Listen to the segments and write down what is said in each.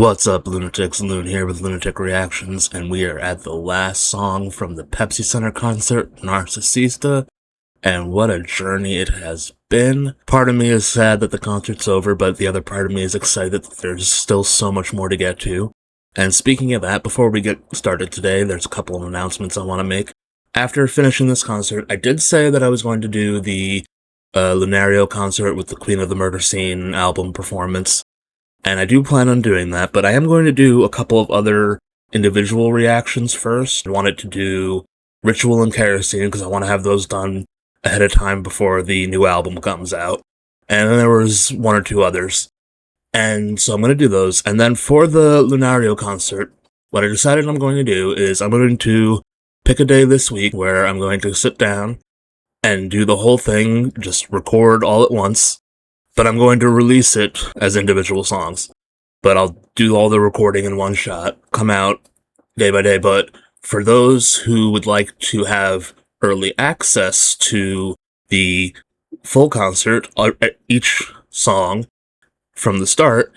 What's up, Lunatics? Lune here with Lunatic Reactions, and we are at the last song from the Pepsi Center concert, Narcisista, and what a journey it has been. Part of me is sad that the concert's over, but the other part of me is excited that there's still so much more to get to. And speaking of that, before we get started today, there's a couple of announcements I want to make. After finishing this concert, I did say that I was going to do the Lune-atic concert with the Queen of the Murder Scene album performance. And I do plan on doing that, but I am going to do a couple of other individual reactions first. I wanted to do Ritual and Kerosene, because I want to have those done ahead of time before the new album comes out. And then there was one or two others. And so I'm going to do those. And then for the Lune-atic concert, what I decided I'm going to do is I'm going to pick a day this week where I'm going to sit down and do the whole thing, just record all at once. But I'm going to release it as individual songs. But I'll do all the recording in one shot, come out day by day. But for those who would like to have early access to the full concert, each song from the start,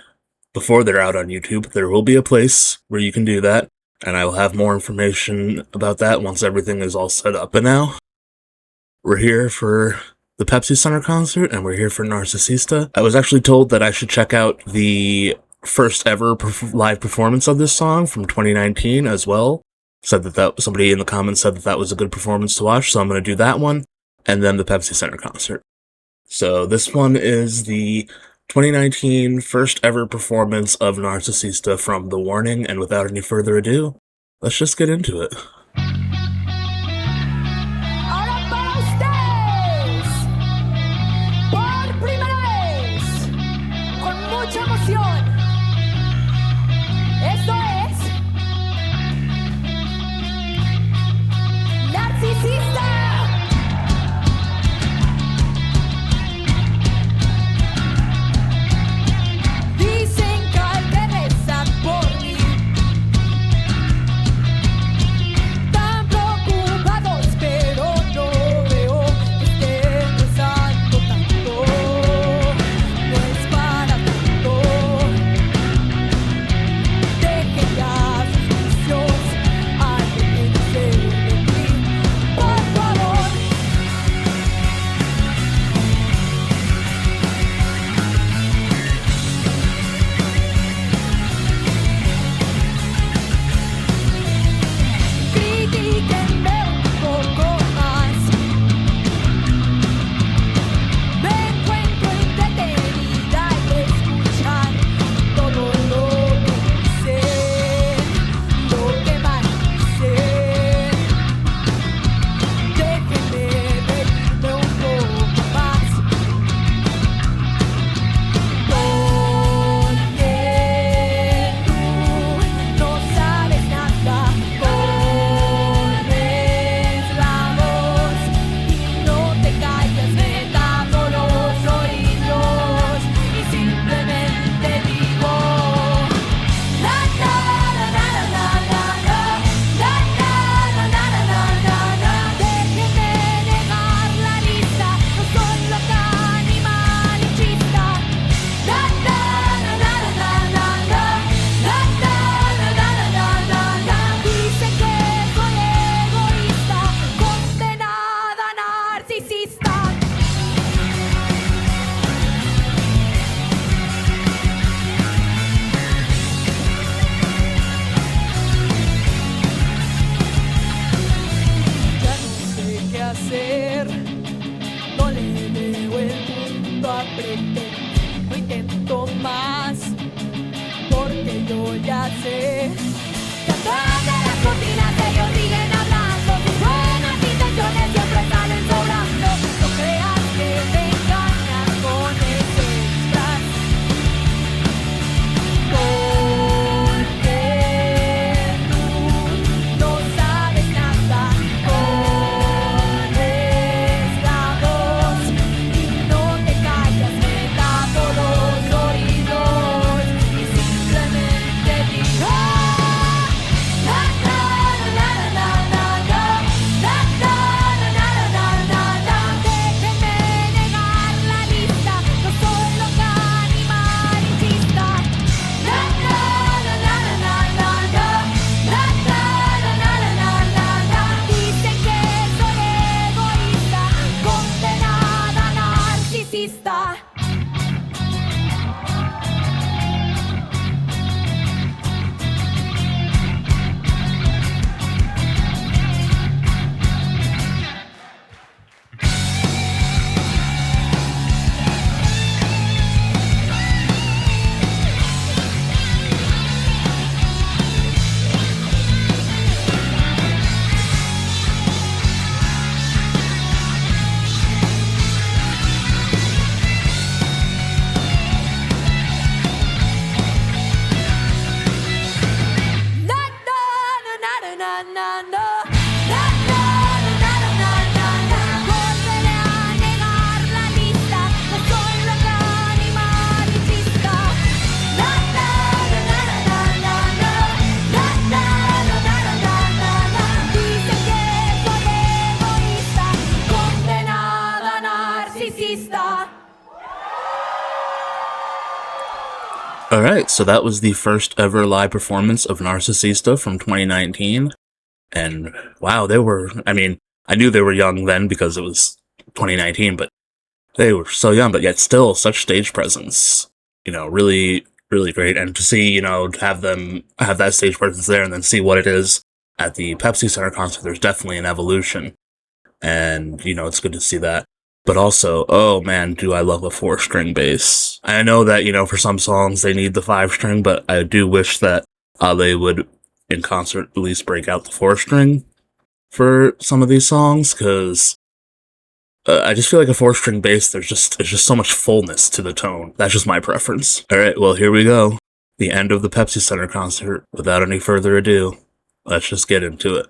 before they're out on YouTube, there will be a place where you can do that. And I will have more information about that once everything is all set up. But now, we're here for the Pepsi Center concert, and we're here for Narcisista. I was actually told that I should check out the first ever live performance of this song from 2019 as well. Said that somebody in the comments said that was a good performance to watch, so I'm going to do that one, and then the Pepsi Center concert. So this one is the 2019 first ever performance of Narcisista from The Warning, and without any further ado, let's just get into it. Esto es Narcisista. Dicen que hay que rezar por mí. Tan preocupados, pero no veo que estén rezando tanto. No es para tanto. Dejen ya sus vicios, aléjense de mí, por favor. Critíquenme un poco más. Me encuentro entretenida al escuchar todo lo que dicen, lo que maldicen. Déjenme reírme un poco más. Porque tú no sabes nada. Pones la voz y no te callas, me tapo los oídos y simplemente digo la la la la la la la la la la la la. Déjenme negar la lista, no soy loca ni malinchista. La la la la la la la la la la la la. Dicen que soy egoísta, condenada narcisista. Ya no sé qué hacer, no le veo el mundo a pretender, no intento más, porque yo ya sé que atrás de las cortinas ellos siguen hablando, sus buenas intenciones siempre salen sobrando. No creas que me engañan con ese disfraz, porque tú no sabes nada. Pones la voz y no te callas, me tapo los oídos y simplemente digo Alright, so that was the first ever live performance of Narcisista from 2019. And wow, I knew they were young then because it was 2019, but they were so young, but yet still such stage presence. Really, really great. And to see, have them have that stage presence there and then see what it is at the Pepsi Center concert, there's definitely an evolution. And, it's good to see that. But also, oh man, do I love a 4-string bass. I know that, for some songs they need the 5-string, but I do wish that they would, in concert, at least break out the 4-string for some of these songs, because I just feel like a 4-string bass, it's just so much fullness to the tone. That's just my preference. Alright, well, here we go. The end of the Pepsi Center concert. Without any further ado, let's just get into it.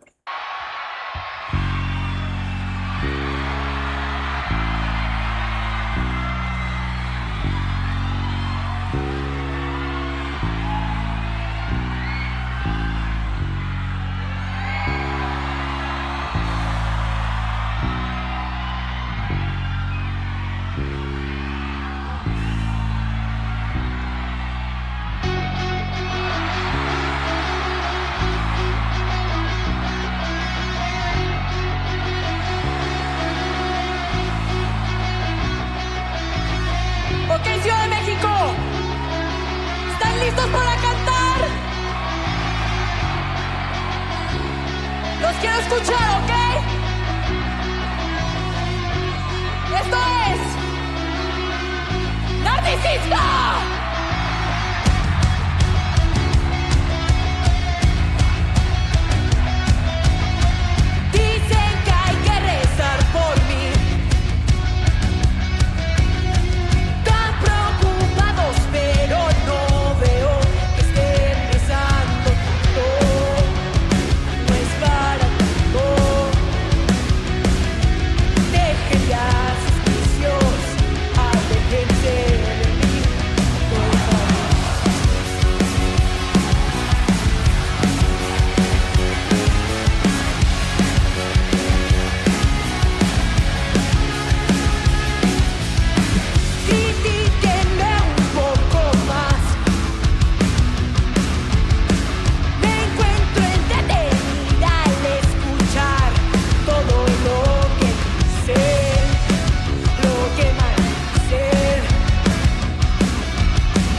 Ok, Ciudad de México, ¿están listos para cantar? Los quiero escuchar, ¿ok? Esto es Narcisista. Dicen que hay que rezar por mí. Tan preocupados, pero no veo que estén rezando tanto. No es para tanto. Dejen ya sus vicios, aléjense de mí, por favor. Critíquenme un poco más. Me encuentro entretenida al escuchar todo lo que dicen, lo que maldicen.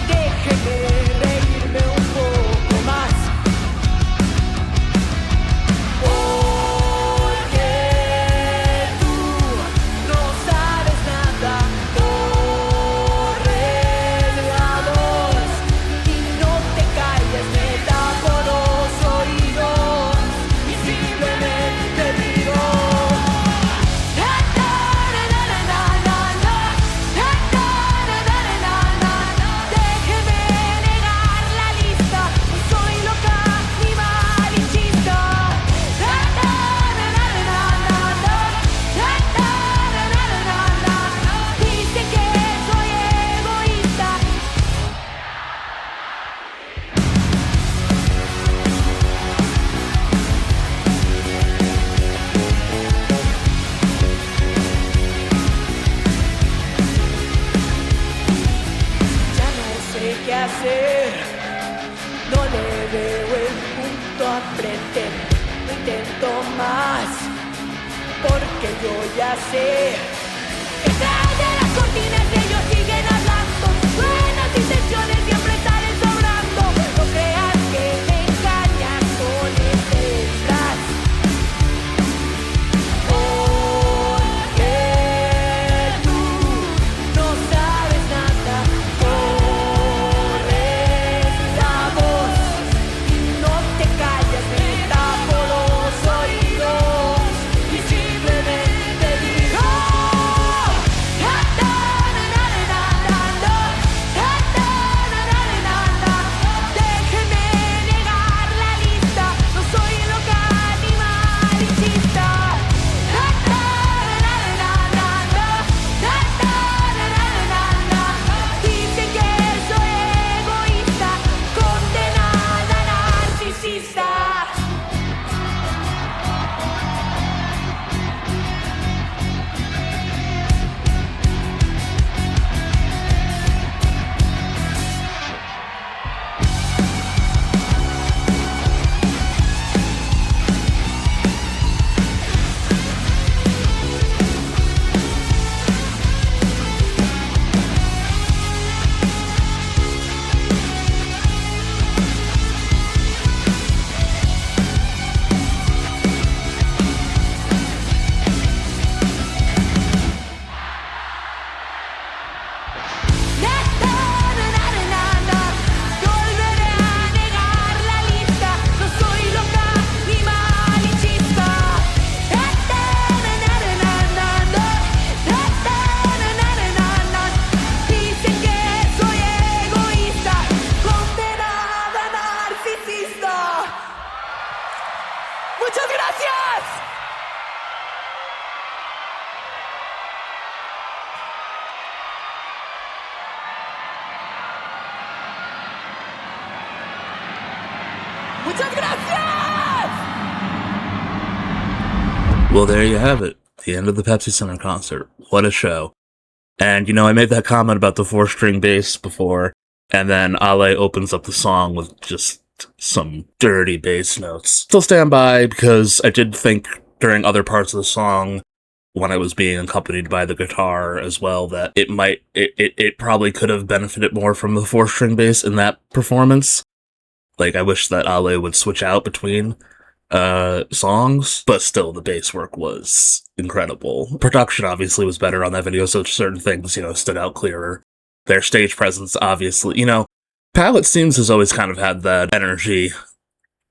Déjenme reírme un poco más. Porque tú no sabes nada, corres la voz y no te calles, me tapo los oídos y simplemente digo déjeme negar la lista, no soy loca ni malinchista. Dicen que soy egoísta. Ya no sé qué hacer, no le veo el punto a pretender, no intento más, porque yo ya sé. Detrás de las cortinas ellos siguen hablando, buenas intenciones siempre salen sobrando. No creas que me engañas con este disfraz. Porque tú no sabes nada, corres la voz y no te callas, me tapo los oídos y simplemente digo Muchas gracias! Well, there you have it. The end of the Pepsi Center concert. What a show. And, I made that comment about the 4-string bass before, and then Ale opens up the song with just some dirty bass notes. Still stand by, because I did think during other parts of the song, when I was being accompanied by the guitar as well, that it probably could have benefited more from the 4-string bass in that performance. Like, I wish that Ale would switch out between songs, but still the bass work was incredible. Production obviously was better on that video, so certain things, stood out clearer. Their stage presence, obviously, Palette Seams has always kind of had that energy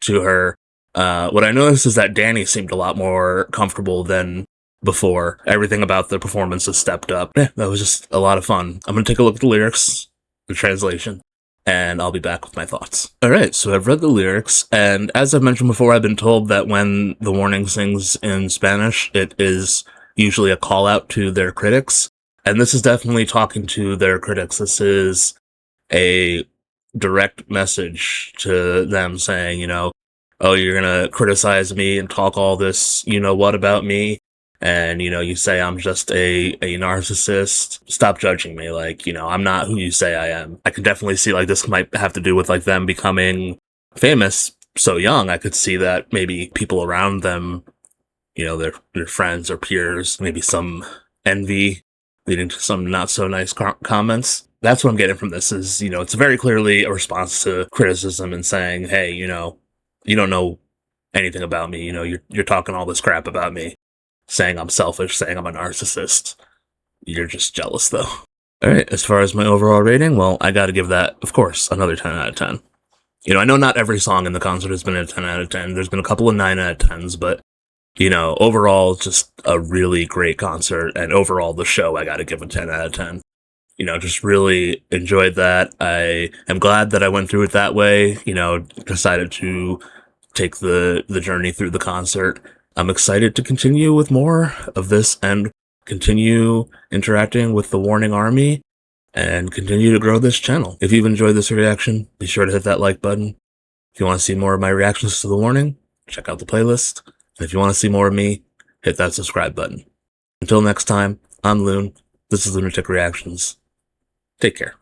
to her. What I noticed is that Danny seemed a lot more comfortable than before. Everything about the performance has stepped up. Yeah, that was just a lot of fun. I'm gonna take a look at the lyrics, the translation, and I'll be back with my thoughts. Alright, so I've read the lyrics, and as I've mentioned before, I've been told that when The Warning sings in Spanish, it is usually a call out to their critics, and this is definitely talking to their critics. This is a direct message to them saying, oh, you're gonna criticize me and talk all this, what about me? And, you say I'm just a narcissist. Stop judging me. Like, I'm not who you say I am. I can definitely see, like, this might have to do with, like, them becoming famous so young. I could see that maybe people around them, their friends or peers, maybe some envy leading to some not so nice comments. That's what I'm getting from this is, it's very clearly a response to criticism and saying, hey, you don't know anything about me. You're talking all this crap about me. Saying I'm selfish, saying I'm a narcissist. You're just jealous, though. Alright, as far as my overall rating, well, I gotta give that, of course, another 10 out of 10. I know not every song in the concert has been a 10 out of 10. There's been a couple of 9 out of 10s, but, overall, just a really great concert, and overall, the show, I gotta give a 10 out of 10. Just really enjoyed that. I am glad that I went through it that way, decided to take the journey through the concert. I'm excited to continue with more of this and continue interacting with the Warning Army and continue to grow this channel. If you've enjoyed this reaction, be sure to hit that like button. If you want to see more of my reactions to the Warning, check out the playlist. And if you want to see more of me, hit that subscribe button. Until next time, I'm Lune. This is Lunatic Reactions. Take care.